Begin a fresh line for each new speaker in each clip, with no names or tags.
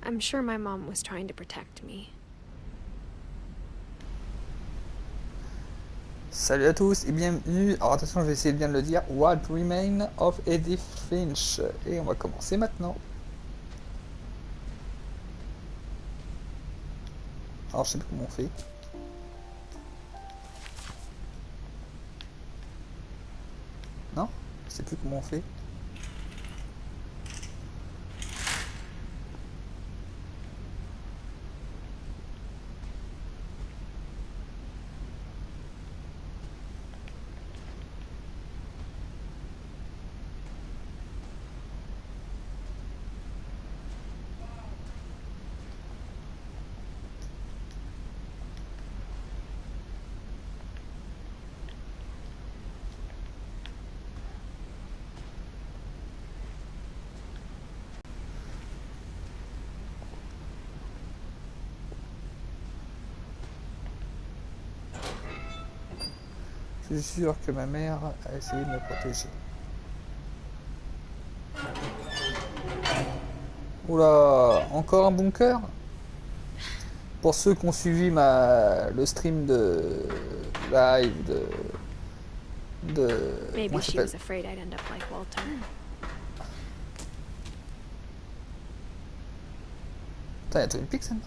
I'm sure my mom was trying to protect me.
Salut à tous et bienvenue. Alors attention, je vais essayer de bien le dire. What Remain of Edith Finch. Et on va commencer maintenant. Alors je sais plus comment on fait. Non? Je sais plus comment on fait. Je suis sûr que ma mère a essayé de me protéger. Oula, encore un bunker? Pour ceux qui ont suivi le stream de live
Maybe
comment ça
she
s'appelle?
was afraid I'd end up like Walter.
Putain, y'a Twin Peaks, hein?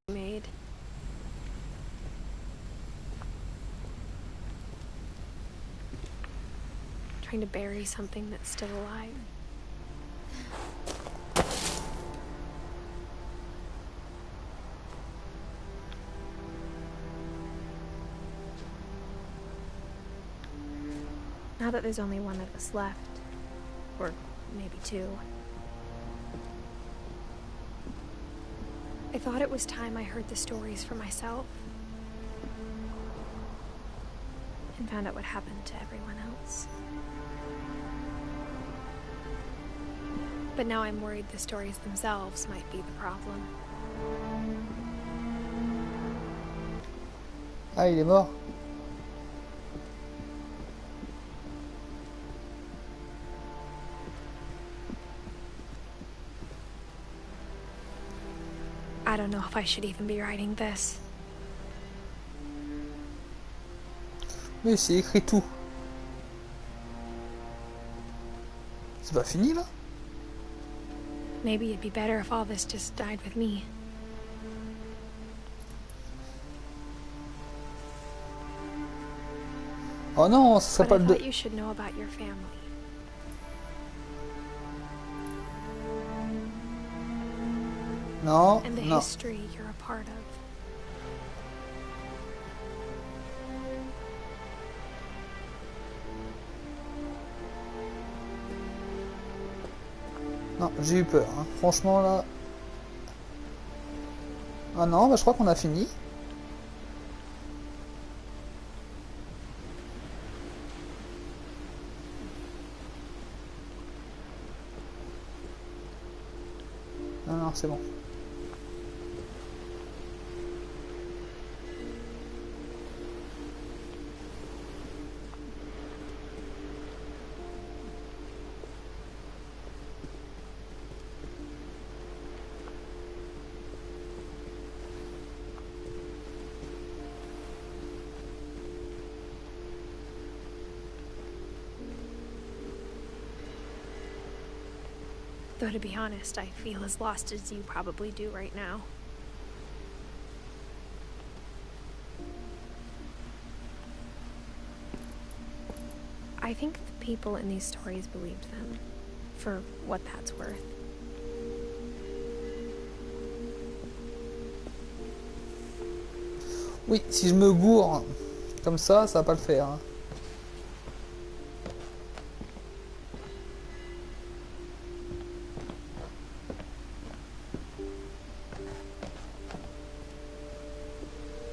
Made. Trying to bury something that's still alive. Now that there's only one of us left, or maybe two, I thought it was time I heard the stories for myself and found out what happened to everyone else. But now I'm worried the stories themselves might be the problem.
Ah, il est mort.
I don't know if I should even be writing this.
Mais c'est écrit tout. C'est pas fini là?
Maybe it'd be better if all this just died with me.
Oh non, ce serait
But
pas
I
le
thought you should know about your family.
Non,
And the
non.
history you're a part of.
Non, j'ai eu peur, hein. Franchement là. Ah non, bah, je crois qu'on a fini. Non, non, c'est bon.
Though to be honest, I feel as lost as you probably do right now. I think the people in these stories believed them, for what that's worth.
Oui, si je me gourre comme ça va pas le faire, hein.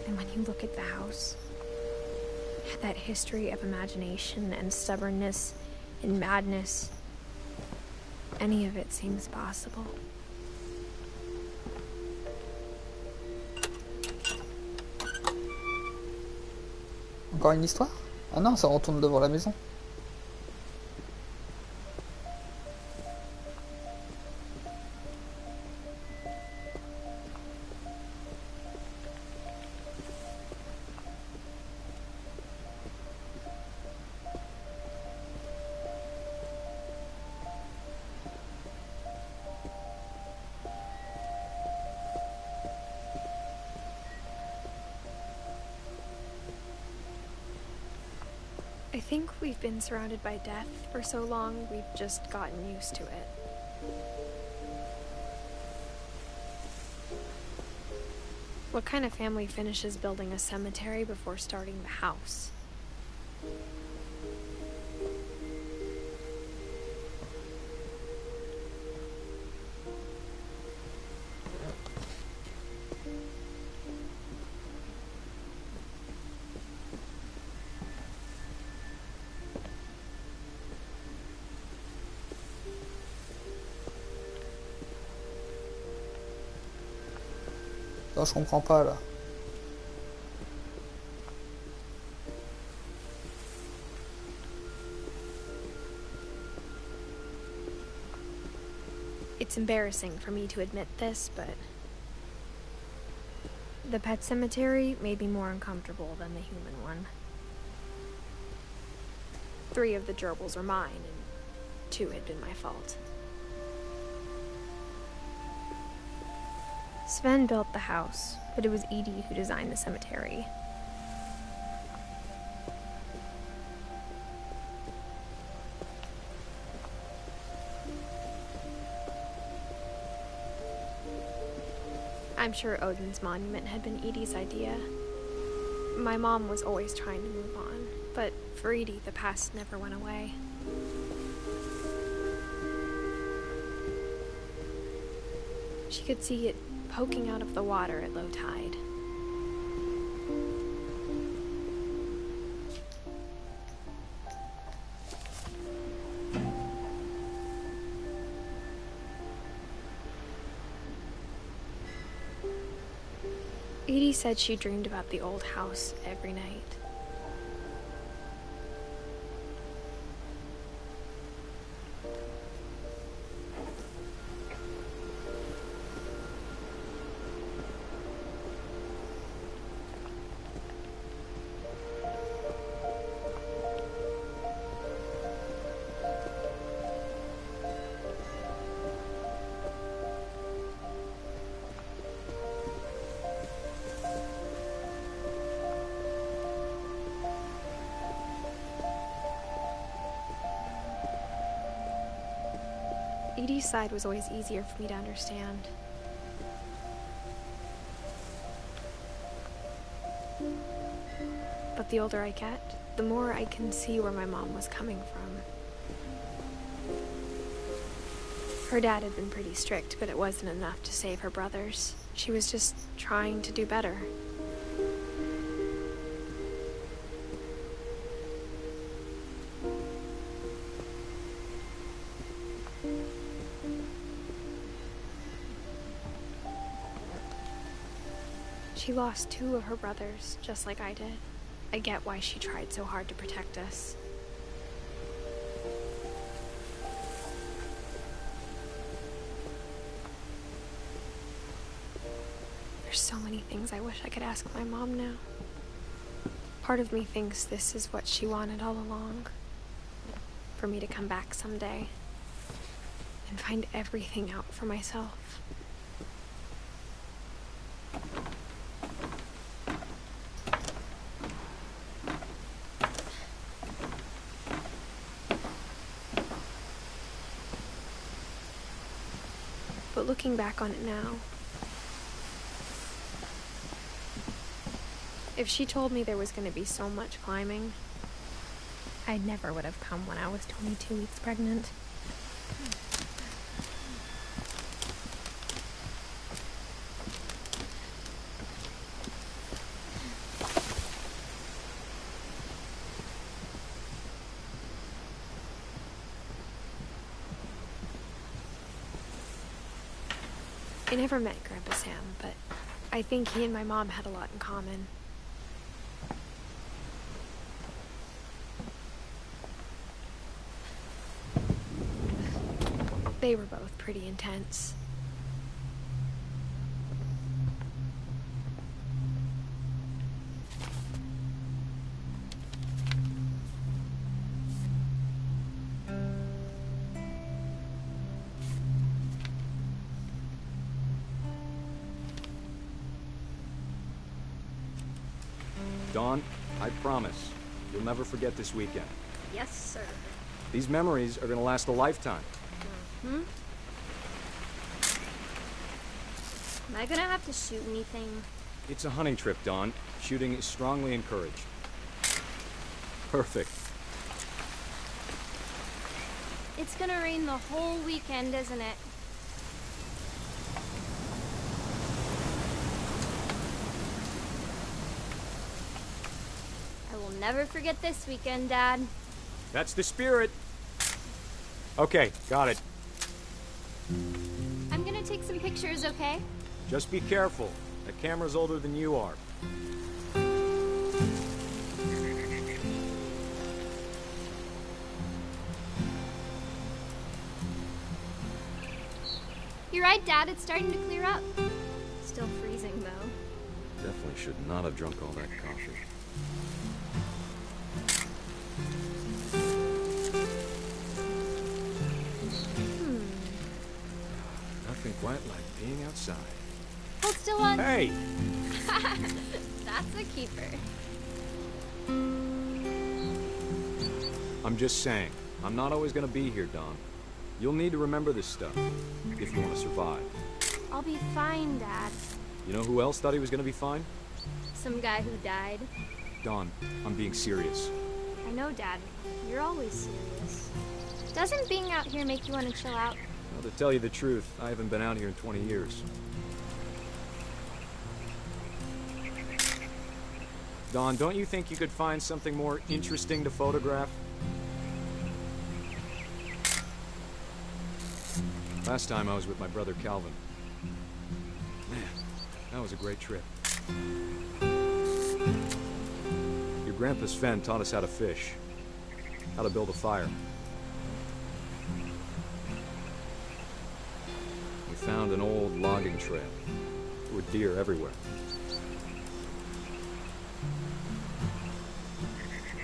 And when you look at the house, that history of imagination and stubbornness and madness, any of it seems possible.
Encore une histoire? Ah non, ça retourne devant la maison.
think we've been surrounded by death for so long, we've just gotten used to it. What kind of family finishes building a cemetery before starting the house?
Non, je comprends pas là.
It's embarrassing for me to admit this, but the pet cemetery made me more uncomfortable than the human one. 3 of the gerbils are mine, and 2 had been my fault. Sven built the house, but it was Edie who designed the cemetery. I'm sure Odin's monument had been Edie's idea. My mom was always trying to move on, but for Edie, the past never went away. She could see it poking out of the water at low tide. Edie said she dreamed about the old house every night. Edie's side was always easier for me to understand. But the older I get, the more I can see where my mom was coming from. Her dad had been pretty strict, but it wasn't enough to save her brothers. She was just trying to do better. She lost 2 of her brothers, just like I did. I get why she tried so hard to protect us. There's so many things I wish I could ask my mom now. Part of me thinks this is what she wanted all along. For me to come back someday and find everything out for myself. But looking back on it now, if she told me there was going to be so much climbing, I never would have come when I was 22 weeks pregnant. I never met Grandpa Sam, but I think he and my mom had a lot in common. They were both pretty intense.
Dawn, I promise. you'll never forget this weekend.
Yes, sir.
These memories are gonna last a lifetime.
Hmm? Am I gonna have to shoot anything?
It's a hunting trip, Dawn. Shooting is strongly encouraged. Perfect.
It's gonna rain the whole weekend, isn't it? I will never forget this weekend, Dad.
That's the spirit. Okay, got it.
I'm gonna take some pictures, okay?
Just be careful. That camera's older than you are.
You're right, Dad. It's starting to clear up. Still freezing, though.
Definitely should not have drunk all that coffee. Nothing quite like being outside.
Hold still on.
Hey!
That's a keeper.
I'm just saying, I'm not always gonna be here, Dawn. You'll need to remember this stuff, if you want to survive.
I'll be fine, Dad.
You know who else thought he was gonna be fine?
Some guy who died.
Dawn, I'm being serious.
I know, Dad. You're always serious. Doesn't being out here make you want to chill out?
Well, to tell you the truth, I haven't been out here in 20 years. Dawn, don't you think you could find something more interesting to photograph? Last time I was with my brother Calvin. Man, that was a great trip. Your grandpa Sven taught us how to fish, how to build a fire. We found an old logging trail. There were deer everywhere.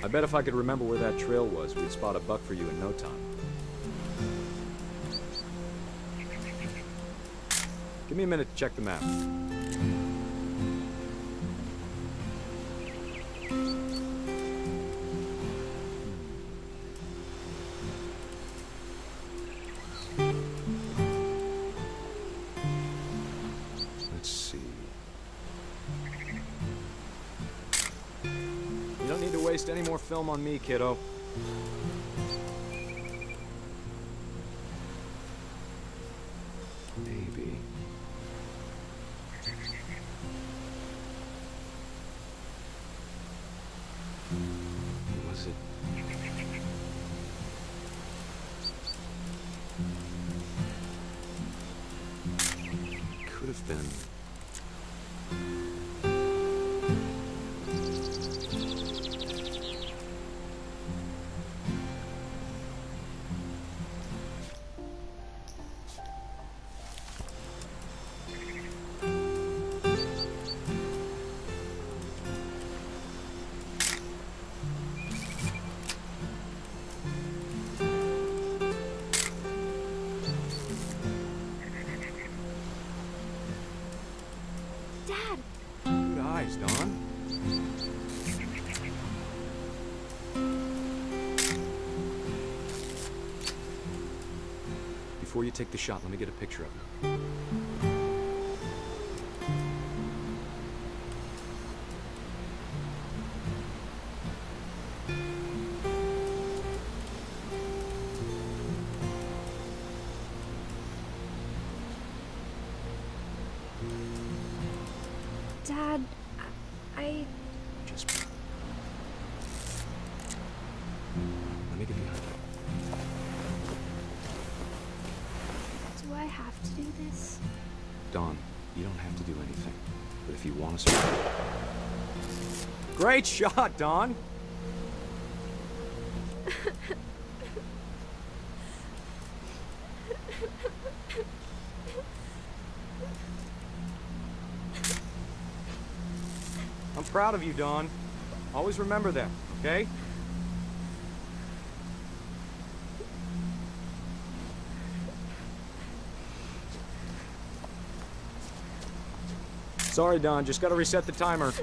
I bet if I could remember where that trail was, we'd spot a buck for you in no time. Give me a minute to check the map. Let's see. You don't need to waste any more film on me, kiddo. Maybe. Was it? Could have been.
Dad!
Good eyes, Dawn. Before you take the shot, let me get a picture of you.
Dad, I...
Just... Let me get behind you.
Do I have to do this?
Dawn, you don't have to do anything. But if you want to survive... Great shot, Dawn! I'm proud of you, Dawn. Always remember that, okay? Sorry, Dawn. Just gotta reset the timer.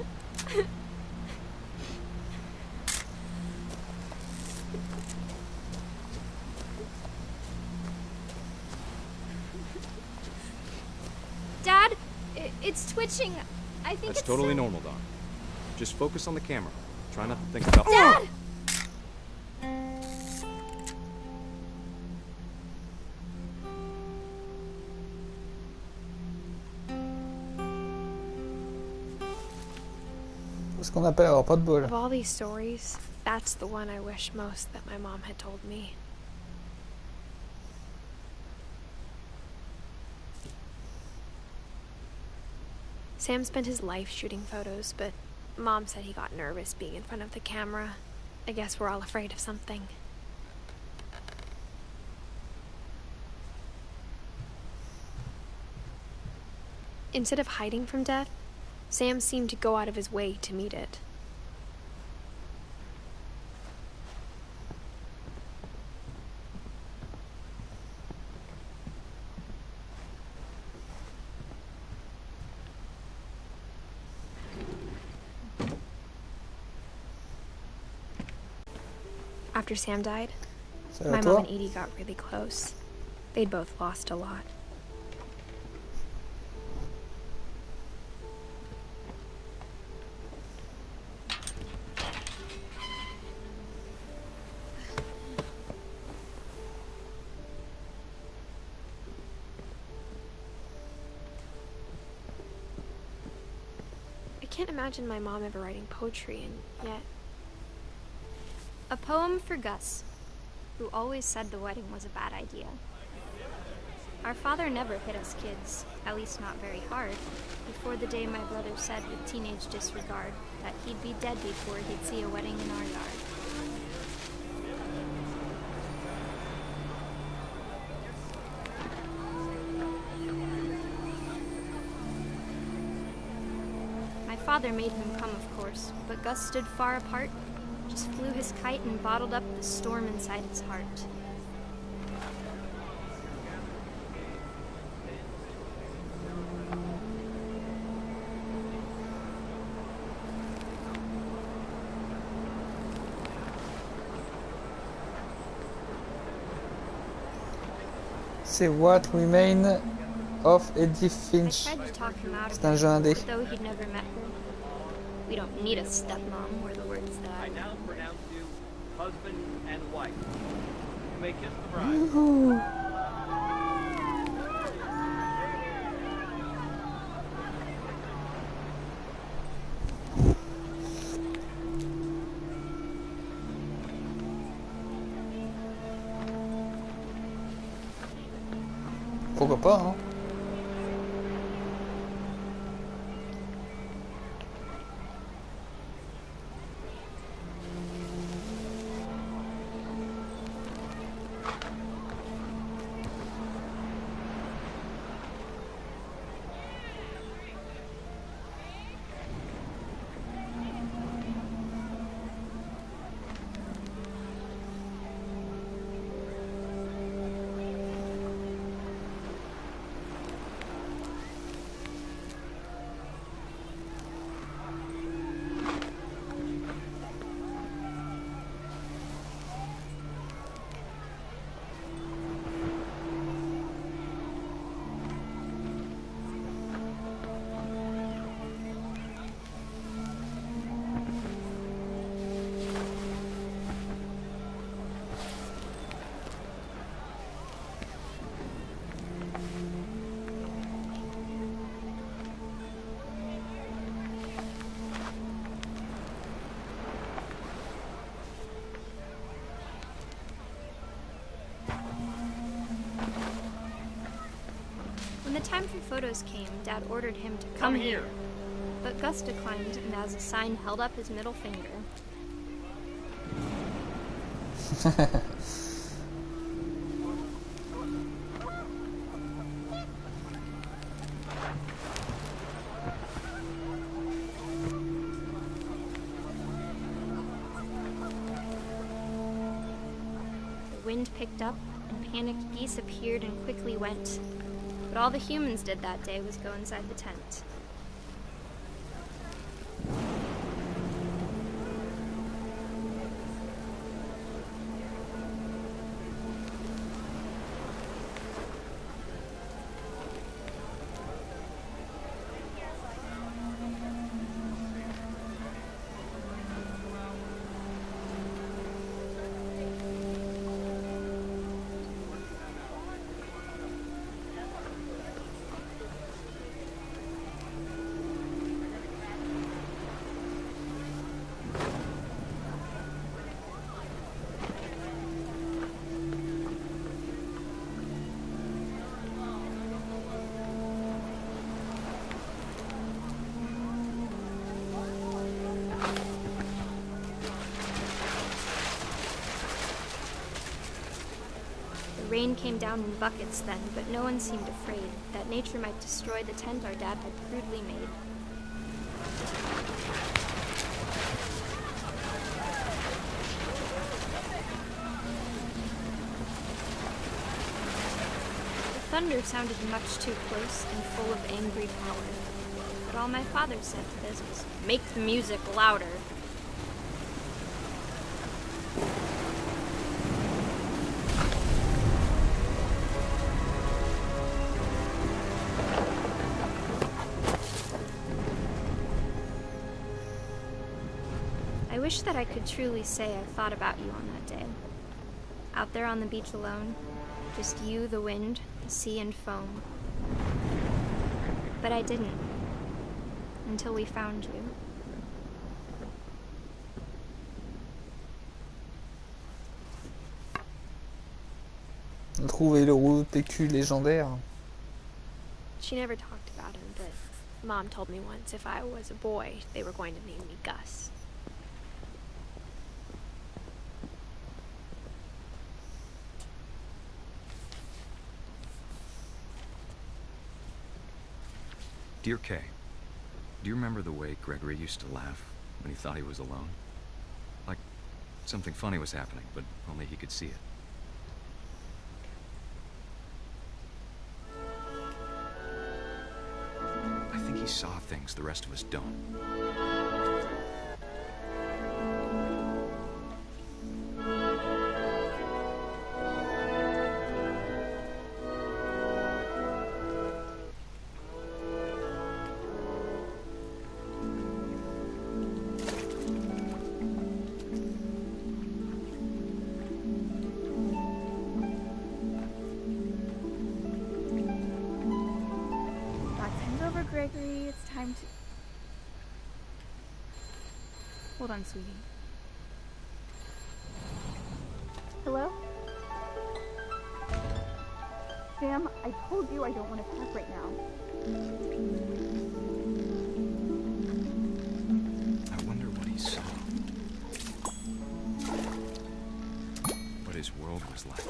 It's twitching. I think
That's
it's
totally
so...
normal, Don. Just focus on the camera. Try not to think about...
Dad!
Ce qu'on appelle avoir pas de bol.
Of all these stories, that's the one I wish most that my mom had told me. Sam spent his life shooting photos, but Mom said he got nervous being in front of the camera. I guess we're all afraid of something. Instead of hiding from death, Sam seemed to go out of his way to meet it. After Sam died, my mom and Edie got really close. They'd both lost a lot. I can't imagine my mom ever writing poetry, and yet...
A poem for Gus, who always said the wedding was a bad idea. Our father never hit us kids, at least not very hard, before the day my brother said with teenage disregard that he'd be dead before he'd see a wedding in our yard. My father made him come, of course, but Gus stood far apart, just flew his kite and bottled up the storm inside his heart.
C'est What Remains of Edith Finch.
I tried to talk him out of
C'est un jeu indé.
it, though he'd never met her. We don't need a stepmom, were the words that
I now pronounce you husband and wife. You may kiss the bride.
Pourquoi pas, hein?
When the time for photos came, Dad ordered him to come here. But Gus declined and as a sign held up his middle finger. The wind picked up and panicked geese appeared and quickly went. But all the humans did that day was go inside the tent. Rain came down in buckets then, but no one seemed afraid that nature might destroy the tent our dad had crudely made. The thunder sounded much too close and full of angry power. But all my father said to this was, "Make the music louder." I wish that I could truly say I thought about you on that day. Out there on the beach alone, just you, the wind, the sea, and foam. But I didn't. Until we found you.
Trouver le roux PQ légendaire.
She never talked about him, but Mom told me once if I was a boy, they were going to name me Gus.
Dear Kay, do you remember the way Gregory used to laugh when he thought he was alone? Like something funny was happening, but only he could see it. I think he saw things the rest of us don't.
Gregory, it's time to... Hold on, sweetie. Hello? Sam, I told you I don't want to talk right now.
I wonder what he saw. What his world was like.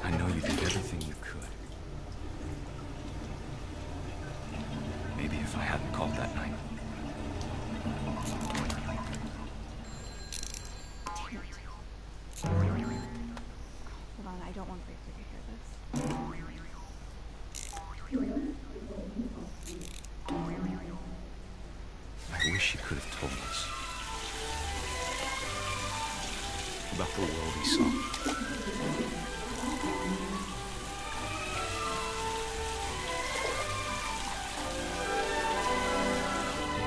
I know you did everything you could. Maybe if I hadn't called that night.
Hold on, I don't want Gregory to hear this.
I wish he could have told us about the world he saw.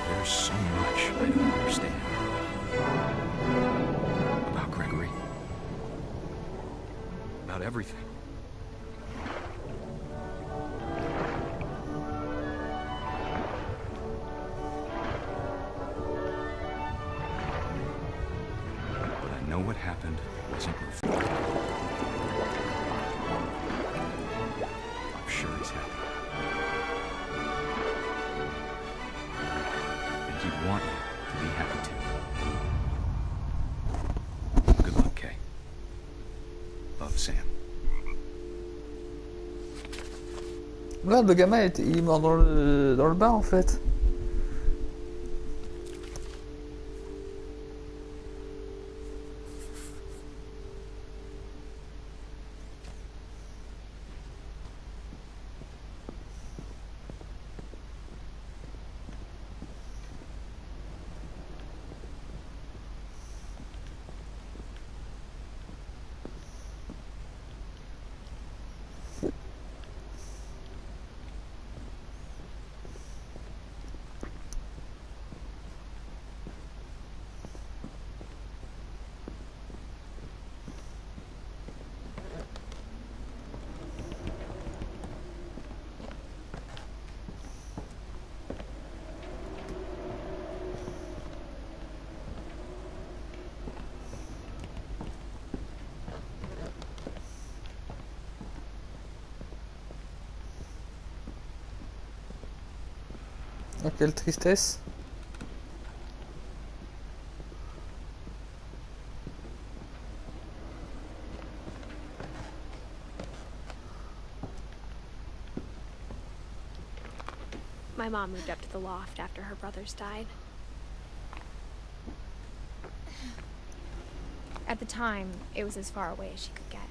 There's so much I don't understand about Gregory, about everything. But I know what happened wasn't perfect. I'm sure he's happy. he'd want you to be happy too. Good luck, Kay. Love, Sam.
Là, le gamin il est mort dans le bain en fait. Oh, quelle tristesse.
My mom moved up to the loft after her brothers died. At the time, it was as far away as she could get.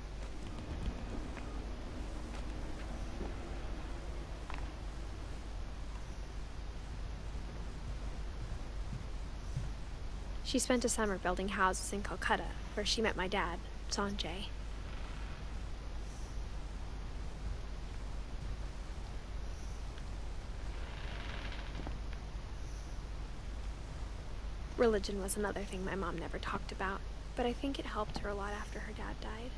She spent a summer building houses in Calcutta, where she met my dad, Sanjay. Religion was another thing my mom never talked about, but I think it helped her a lot after her dad died.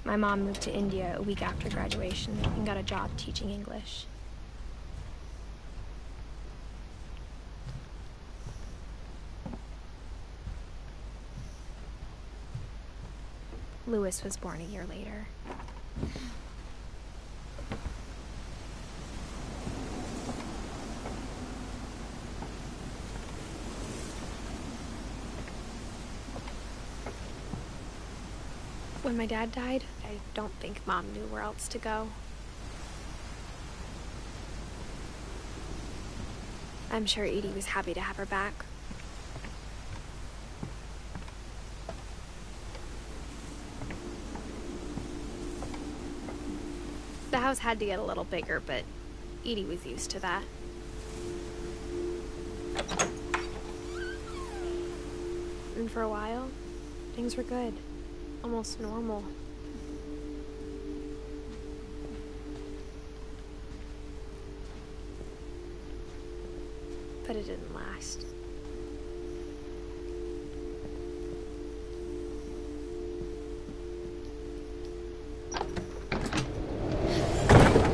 My mom moved to India a week after graduation and got a job teaching English. Louis was born a year later. When my dad died, I don't think Mom knew where else to go. I'm sure Edie was happy to have her back. The house had to get a little bigger, but Edie was used to that. And for a while, things were good. Almost normal. But it didn't last.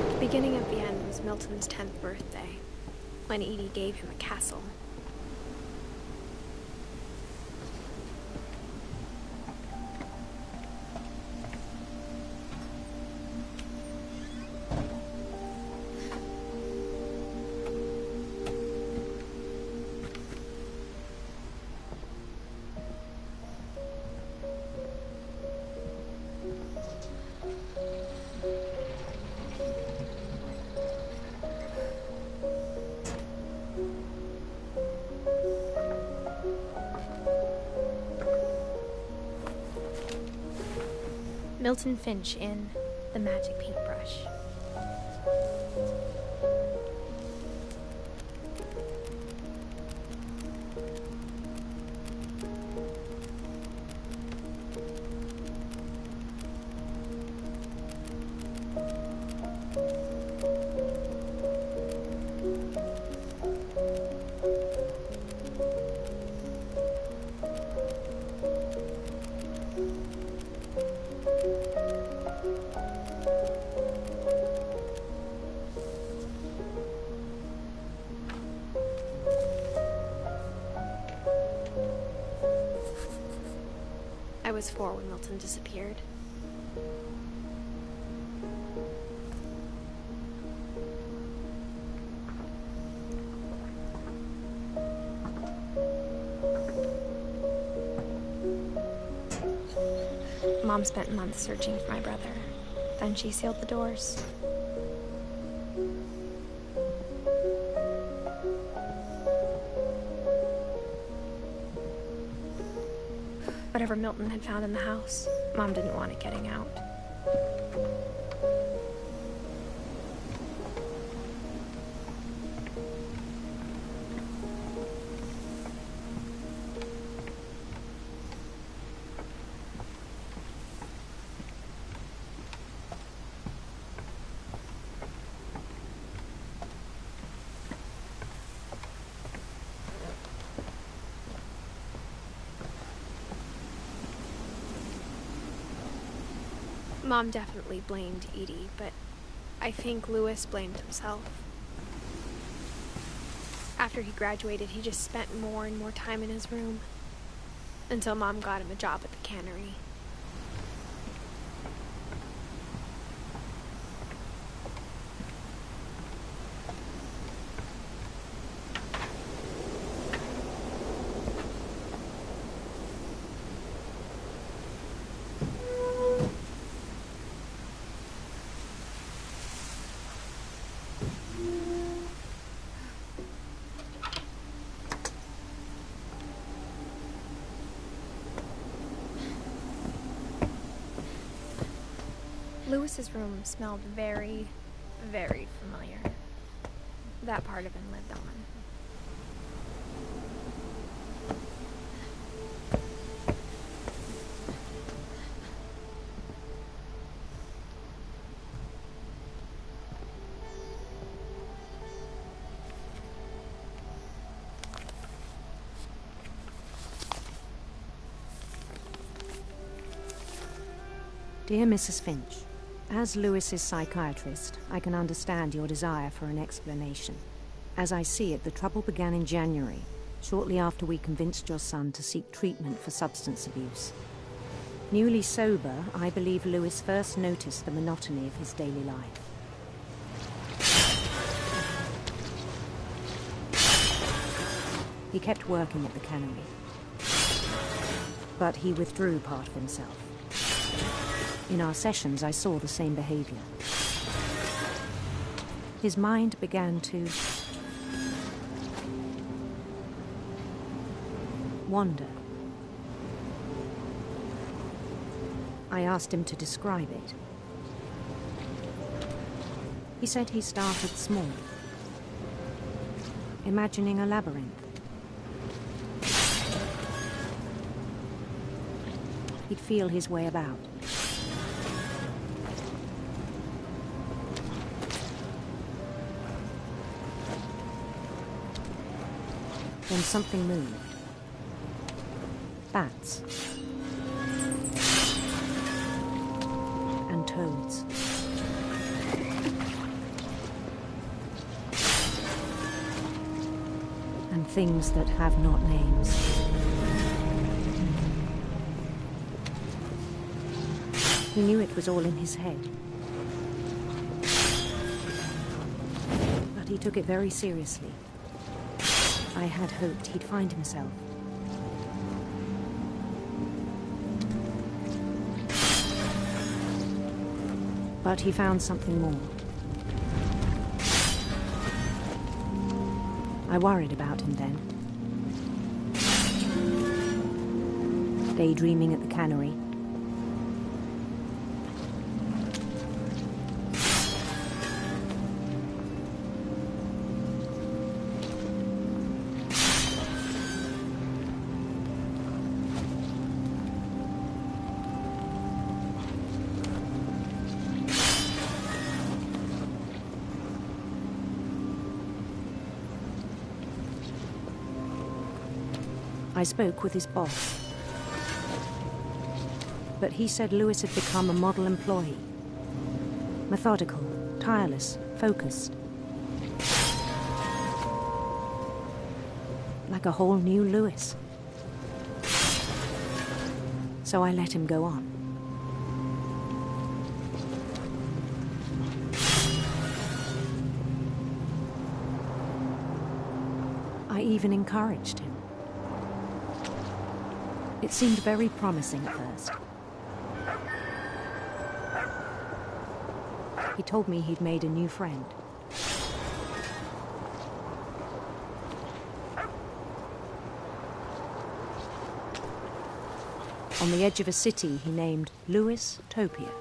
The beginning of the end was Milton's 10th birthday, when Edie gave him a castle. Milton Finch in The Magic Paintbrush. I was 4 when Milton disappeared. Mom spent months searching for my brother. Then she sealed the doors. Whatever Milton had found in the house, Mom didn't want it getting out. Mom definitely blamed Edie, but I think Louis blamed himself. After he graduated, he just spent more and more time in his room, until Mom got him a job at the cannery. Louis's room smelled very, very familiar. That part of him lived on.
Dear Mrs. Finch, as Louis's psychiatrist, I can understand your desire for an explanation. As I see it, the trouble began in January, shortly after we convinced your son to seek treatment for substance abuse. Newly sober, I believe Louis first noticed the monotony of his daily life. He kept working at the cannery, but he withdrew part of himself. In our sessions, I saw the same behavior. His mind began to wander. I asked him to describe it. He said he started small, imagining a labyrinth. He'd feel his way about. Then something moved. Bats. And toads. And things that have not names. He knew it was all in his head. But he took it very seriously. I had hoped he'd find himself. But he found something more. I worried about him then. Daydreaming at the cannery. I spoke with his boss, but he said Louis had become a model employee. Methodical, tireless, focused. Like a whole new Louis. So I let him go on. I even encouraged him. It seemed very promising at first. He told me he'd made a new friend. On the edge of a city he named Topia.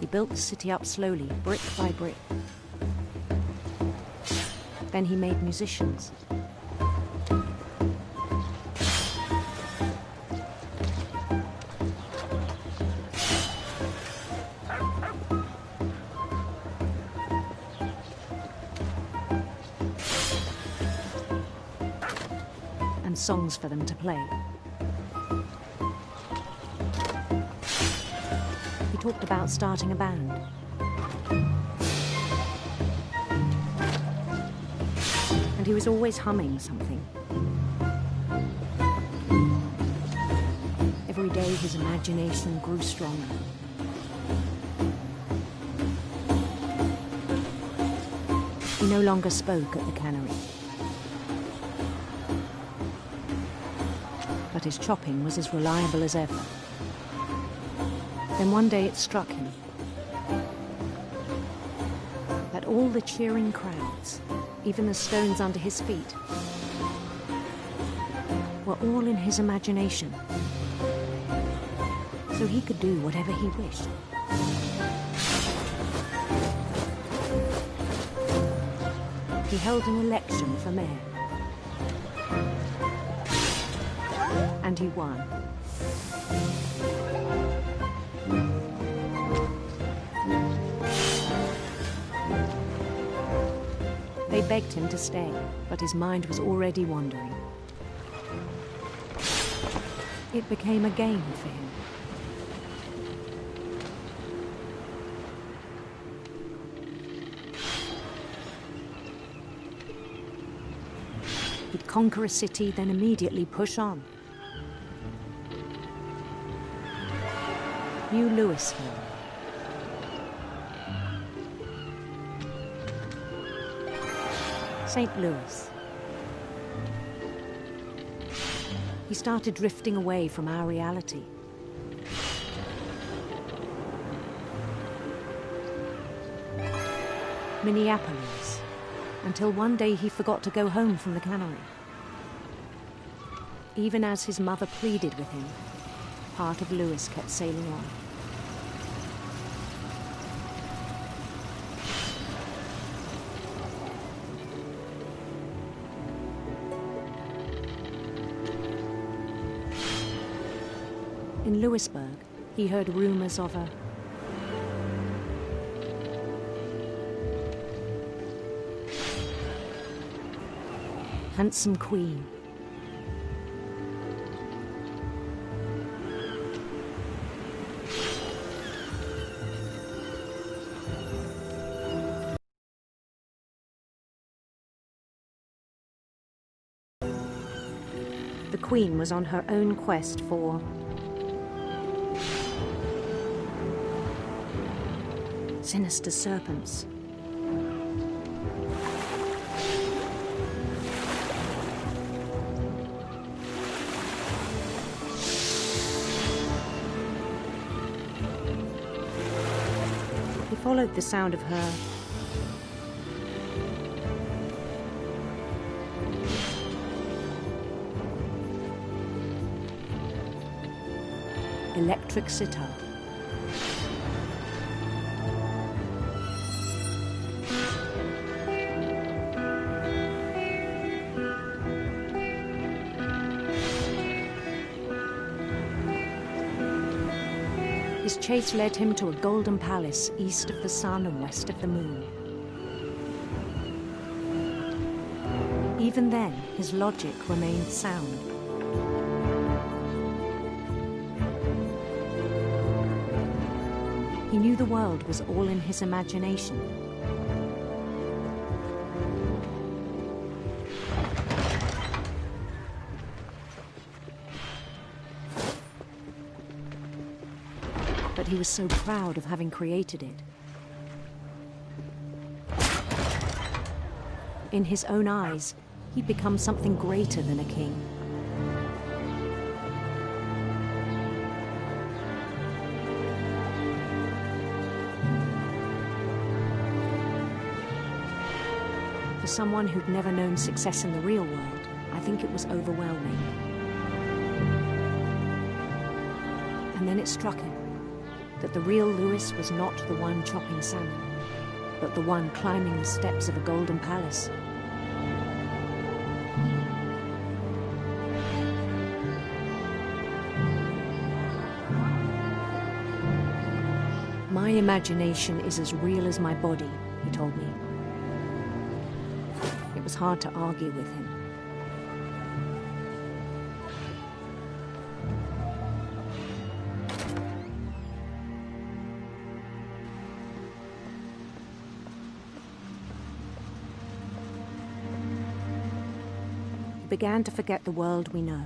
He built the city up slowly, brick by brick. Then he made musicians. And songs for them to play. He talked about starting a band. And he was always humming something. Every day his imagination grew stronger. He no longer spoke at the cannery. But his chopping was as reliable as ever. Then one day it struck him that all the cheering crowds, even the stones under his feet, were all in his imagination. So he could do whatever he wished. He held an election for mayor. And he won. They begged him to stay, but his mind was already wandering. It became a game for him. He'd conquer a city, then immediately push on. New Louisville. St. Louis. He started drifting away from our reality. Minneapolis, until one day he forgot to go home from the cannery. Even as his mother pleaded with him, part of Louis kept sailing on. In Louisburg, he heard rumors of a handsome queen. The queen was on her own quest for sinister serpents. He followed the sound of her electric sitar. His chase led him to a golden palace east of the sun and west of the moon. Even then, his logic remained sound. He knew the world was all in his imagination. but he was so proud of having created it. In his own eyes, he'd become something greater than a king. For someone who'd never known success in the real world, I think it was overwhelming. And then it struck him that the real Lewis was not the one chopping salmon, but the one climbing the steps of a golden palace. My imagination is as real as my body, he told me. It was hard to argue with him. We began to forget the world we know.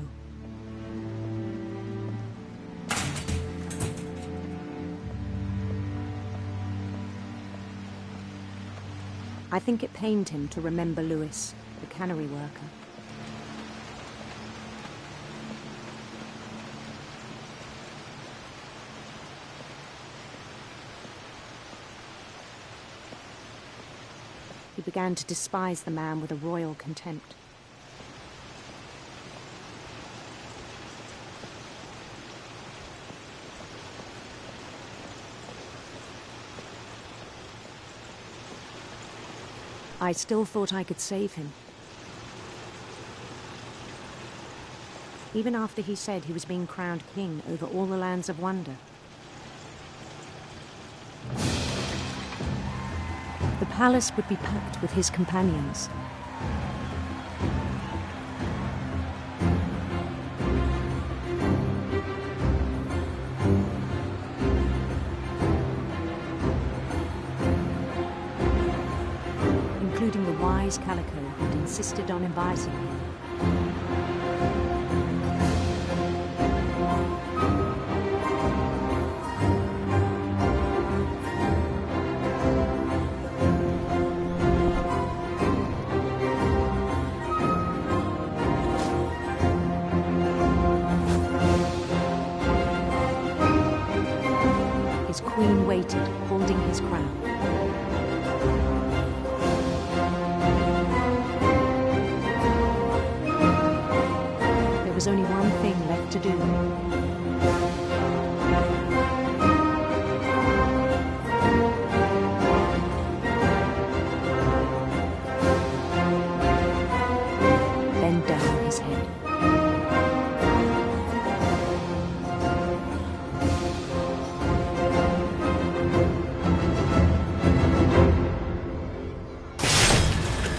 I think it pained him to remember Lewis, the cannery worker. He began to despise the man with a royal contempt. I still thought I could save him. Even after he said he was being crowned king over all the lands of wonder. The palace would be packed with his companions. Including the wise Calico who'd insisted on inviting him. His queen waited, holding his crown. There was only one thing left to do. Bend down his head.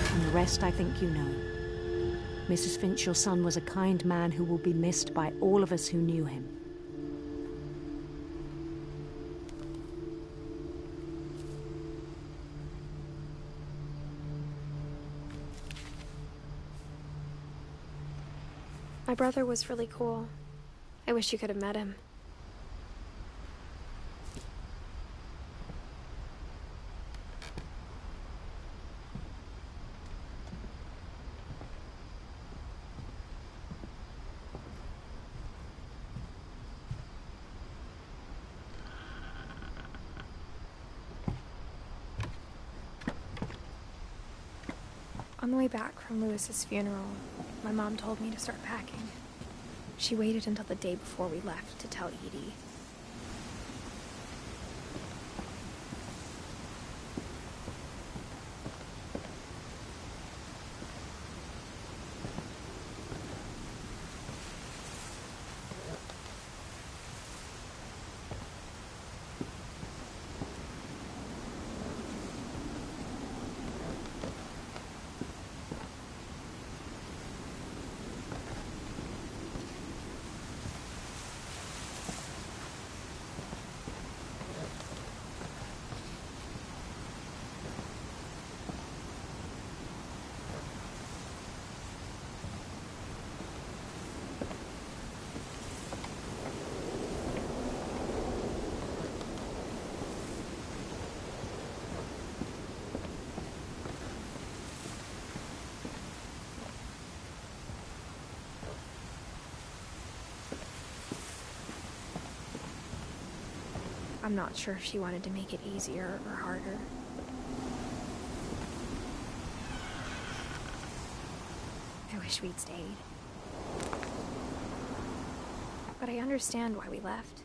And the rest I think you know. Mrs. Finch, your son was a kind man who will be missed by all of us who knew him.
My brother was really cool. I wish you could have met him. On the way back from Lewis's funeral, my mom told me to start packing. She waited until the day before we left to tell Edie. I'm not sure if she wanted to make it easier or harder. I wish we'd stayed. But I understand why we left.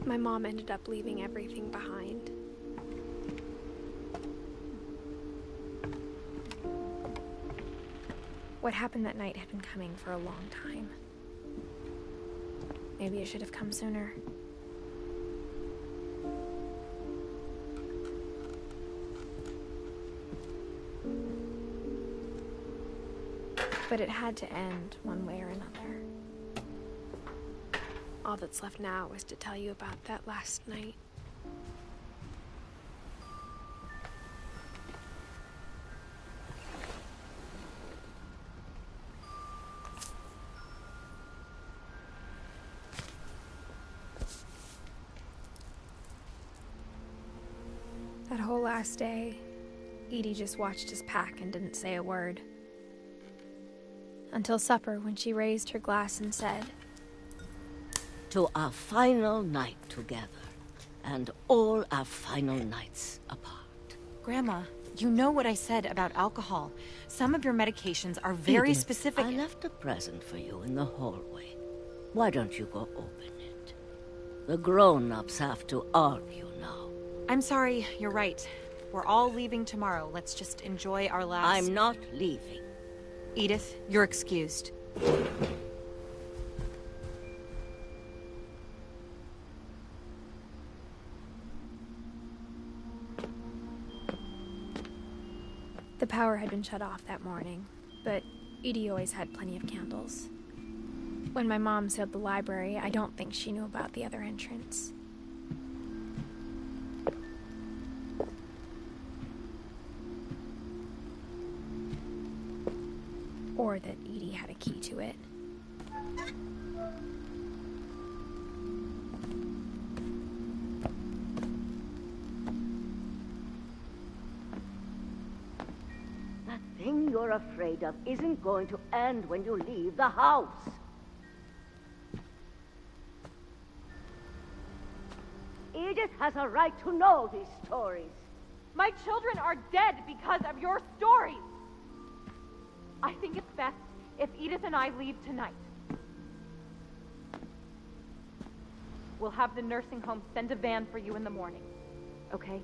My mom ended up leaving everything behind. What happened that night had been coming for a long time. Maybe it should have come sooner. But it had to end one way or another. All that's left now is to tell you about that last night. That whole last day, Edie just watched us pack and didn't say a word. Until supper, when she raised her glass and said,
"To our final night together, and all our final nights apart."
Grandma, you know what I said about alcohol. Some of your medications are very
Edith,
specific.
I left a present for you in the hallway. Why don't you go open it? The grown-ups have to argue now.
I'm sorry, you're right. We're all leaving tomorrow. Let's just enjoy our last...
I'm not leaving.
Edith, you're excused.
The power had been shut off that morning, but Edie always had plenty of candles. When my mom sealed the library, I don't think she knew about the other entrance. Or that Edie had a key to it.
That thing you're afraid of isn't going to end when you leave the house. Edith has a right to know these stories.
My children are dead because of your stories. I think it's best if Edith and I leave tonight. We'll have the nursing home send a van for you in the morning, okay?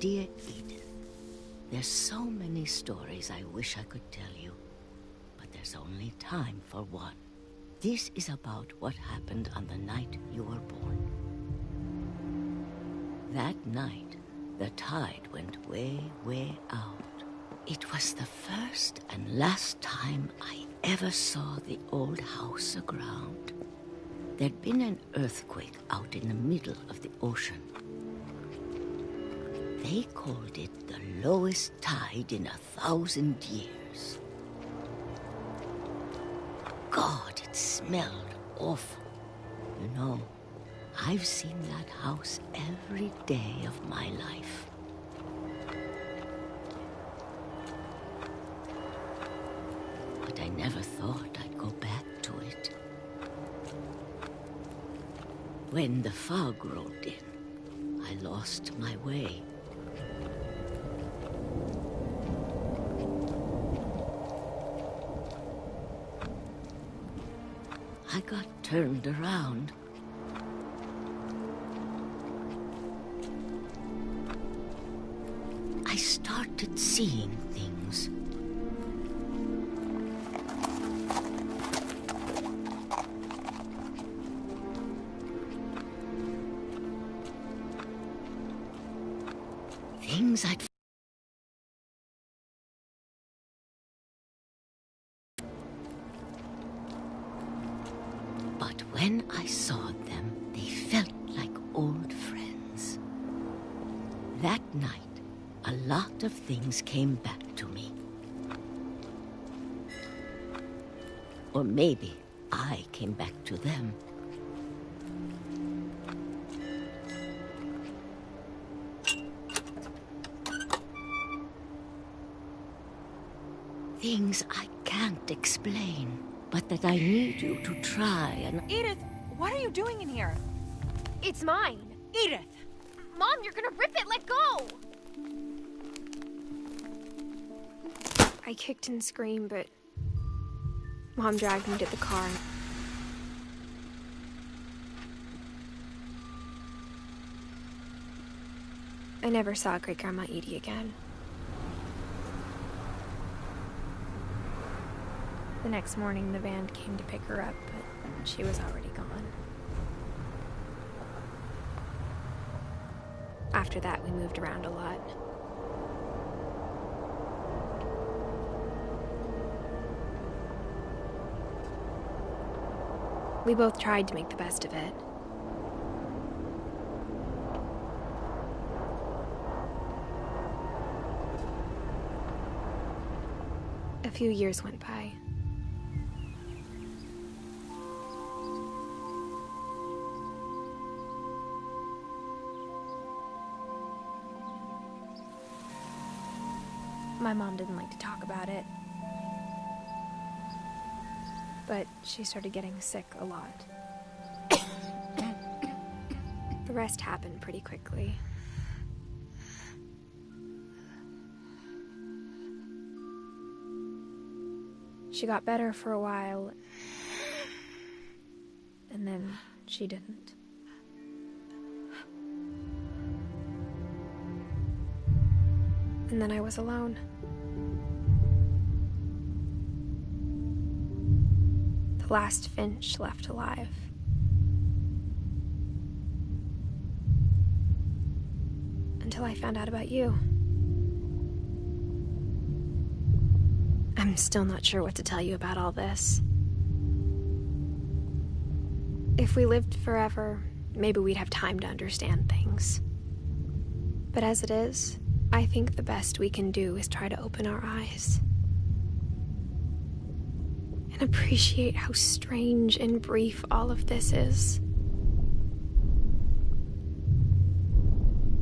Dear Edith, there's so many stories I wish I could tell you, but there's only time for one. This is about what happened on the night you were born. That night, the tide went way, way out. It was the first and last time I ever saw the old house aground. There'd been an earthquake out in the middle of the ocean. They called it the lowest tide in 1,000 years. God, it smelled awful. You know, I've seen that house every day of my life. But I never thought I'd go back to it. When the fog rolled in, I lost my way. I got turned around. I started seeing things. Things I'd... But when I saw them, they felt like old friends. That night, a lot of things came back to me. Or maybe I came back to them. Things I can't explain, but that I need you to try and...
Edith, what are you doing in here?
It's mine.
Edith!
Mom, you're gonna rip it! Let go! I kicked and screamed, but Mom dragged me to the car. I never saw Great-Grandma Edie again. The next morning, the van came to pick her up, but she was already gone. After that, we moved around a lot. We both tried to make the best of it. A few years went by. My mom didn't like to talk about it, but she started getting sick a lot. The rest happened pretty quickly. She got better for a while, and then she didn't. And then I was alone. The last Finch left alive. Until I found out about you. I'm still not sure what to tell you about all this. If we lived forever, maybe we'd have time to understand things. But as it is, I think the best we can do is try to open our eyes. And appreciate how strange and brief all of this is.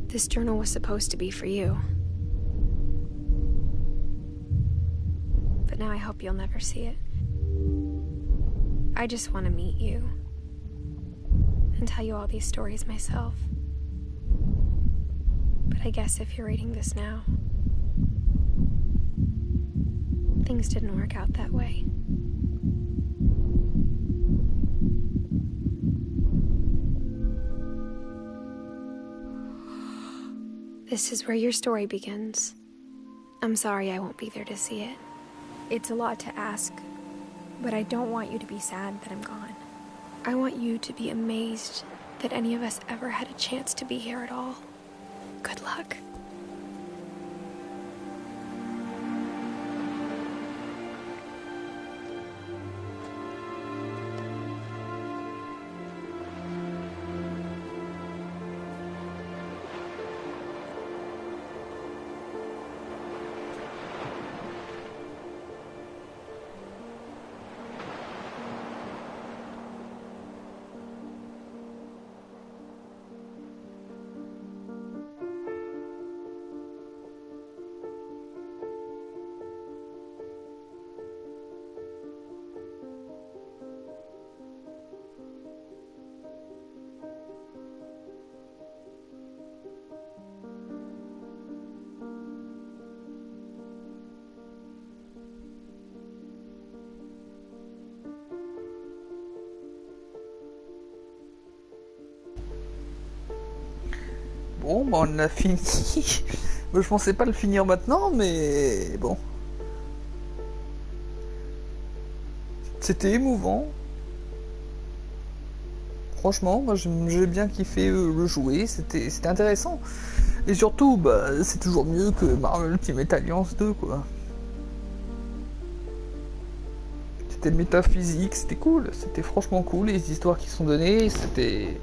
This journal was supposed to be for you. But now I hope you'll never see it. I just want to meet you. And tell you all these stories myself. But I guess if you're reading this now, things didn't work out that way. This is where your story begins. I'm sorry I won't be there to see it. It's a lot to ask, but I don't want you to be sad that I'm gone. I want you to be amazed that any of us ever had a chance to be here at all. Good luck.
Bon, bah on a fini. Je pensais pas le finir maintenant, mais bon. C'était émouvant. Franchement, moi j'ai bien kiffé le jouer, c'était intéressant. Et surtout, bah, c'est toujours mieux que Marvel Ultimate Alliance 2, quoi. C'était métaphysique, c'était cool, c'était franchement cool, les histoires qui sont données, c'était...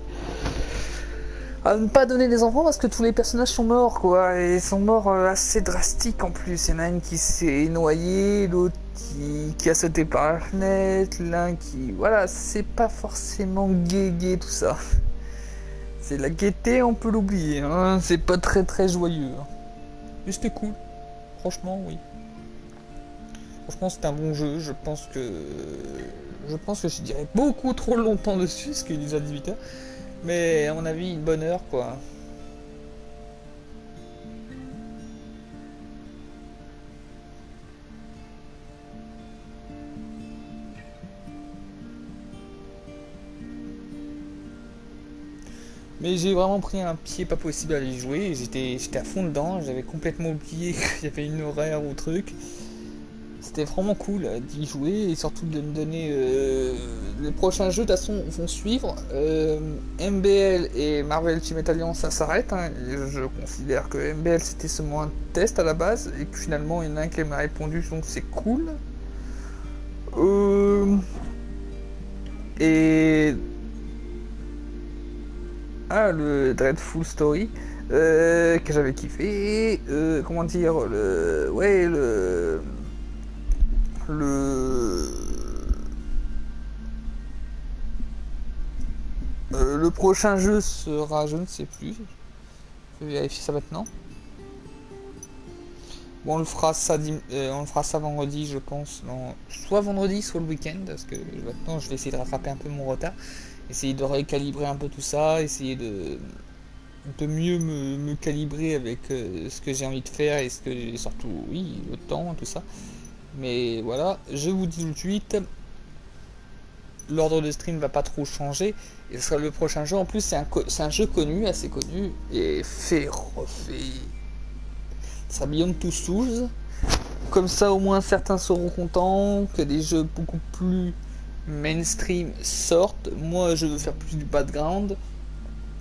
À ne pas donner des enfants parce que tous les personnages sont morts, quoi, et sont morts assez drastiques en plus. Il y en a une qui s'est noyée, l'autre qui a sauté par la fenêtre, l'un qui... Voilà, c'est pas forcément gai tout ça. C'est la gaieté, on peut l'oublier, hein. C'est pas très joyeux. Hein. Mais c'était cool, franchement, oui. Franchement, c'est un bon jeu. Je pense que je dirais beaucoup trop longtemps dessus, parce qu'il est déjà 18h. Mais à mon avis, une bonne heure, quoi. Mais j'ai vraiment pris un pied pas possible à y jouer. J'étais à fond dedans. J'avais complètement oublié qu'il y avait une horaire ou truc. C'était vraiment cool d'y jouer et surtout de me donner les prochains jeux de toute façon vont suivre. MBL et Marvel Ultimate Alliance ça s'arrête. Hein. Je considère que MBL c'était seulement un test à la base et que finalement il y en a un qui m'a répondu donc c'est cool. Et le Dreadful Story que j'avais kiffé. Comment dire le prochain jeu sera, je ne sais plus. Je vais vérifier ça maintenant. Bon, on le fera ça vendredi, je pense. Non, soit vendredi, soit le week-end, parce que maintenant je vais essayer de rattraper un peu mon retard, essayer de recalibrer un peu tout ça, essayer de mieux me calibrer avec ce que j'ai envie de faire et ce que j'ai surtout, oui, le temps, tout ça. Mais voilà, je vous dis tout de suite, l'ordre de stream va pas trop changer. Et ce sera le prochain jeu. En plus, c'est un jeu connu, assez connu, et refait. Ça sera Beyond Two Souls. Comme ça, au moins, certains seront contents que des jeux beaucoup plus mainstream sortent. Moi, je veux faire plus du background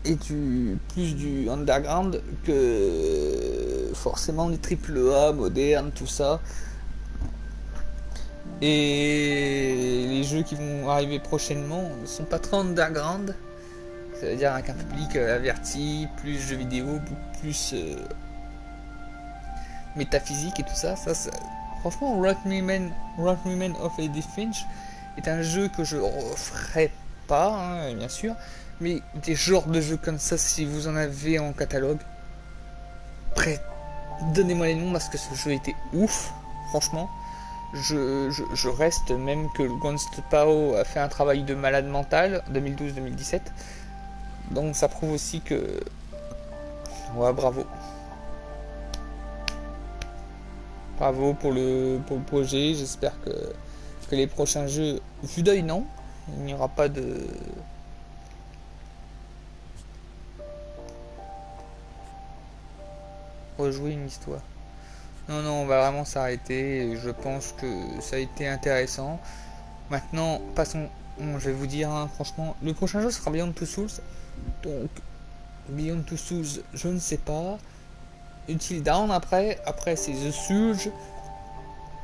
et plus du underground que forcément du AAA, moderne, tout ça. Et les jeux qui vont arriver prochainement ne sont pas trop underground, c'est-à-dire avec un public averti, plus jeux vidéo, beaucoup plus métaphysique et tout ça. Franchement, Rock Me Man of Edith Finch est un jeu que je referai pas, hein, bien sûr, mais des genres de jeux comme ça, si vous en avez en catalogue, donnez-moi les noms parce que ce jeu était ouf, franchement. Je reste même que le Gunstpao a fait un travail de malade mental 2012-2017, donc ça prouve aussi que ouais, bravo pour le projet. J'espère que les prochains jeux, vue d'œil non, il n'y aura pas de rejouer une histoire. Non, on va vraiment s'arrêter. Je pense que ça a été intéressant. Maintenant, passons. Bon, je vais vous dire, hein, franchement, le prochain jeu sera Beyond Two Souls. Donc, Beyond Two Souls, je ne sais pas. Until Dawn après c'est The Surge,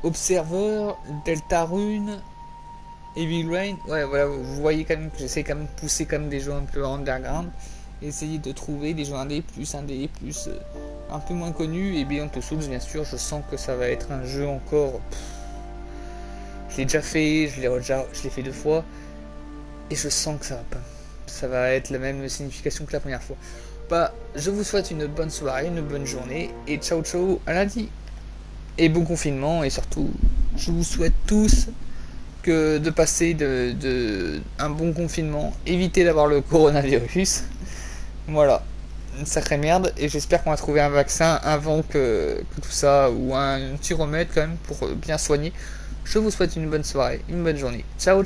Observer, Deltarune, Evil Rain. Ouais, voilà, vous voyez quand même que j'essaie quand même de pousser quand même des jeux un peu underground. Essayer de trouver des jeux indés plus un peu moins connus. Et Beyond Two Souls, bien sûr, je sens que ça va être un jeu encore. Je l'ai déjà fait, je l'ai fait 2 fois, et je sens que ça va être la même signification que la première fois. Bah, je vous souhaite une bonne soirée, une bonne journée, et ciao à lundi. Et bon confinement, et surtout, je vous souhaite tous de passer un bon confinement, éviter d'avoir le coronavirus. Voilà, une sacrée merde, et j'espère qu'on va trouver un vaccin avant que tout ça, ou un petit remède quand même pour bien soigner. Je vous souhaite une bonne soirée, une bonne journée. Ciao.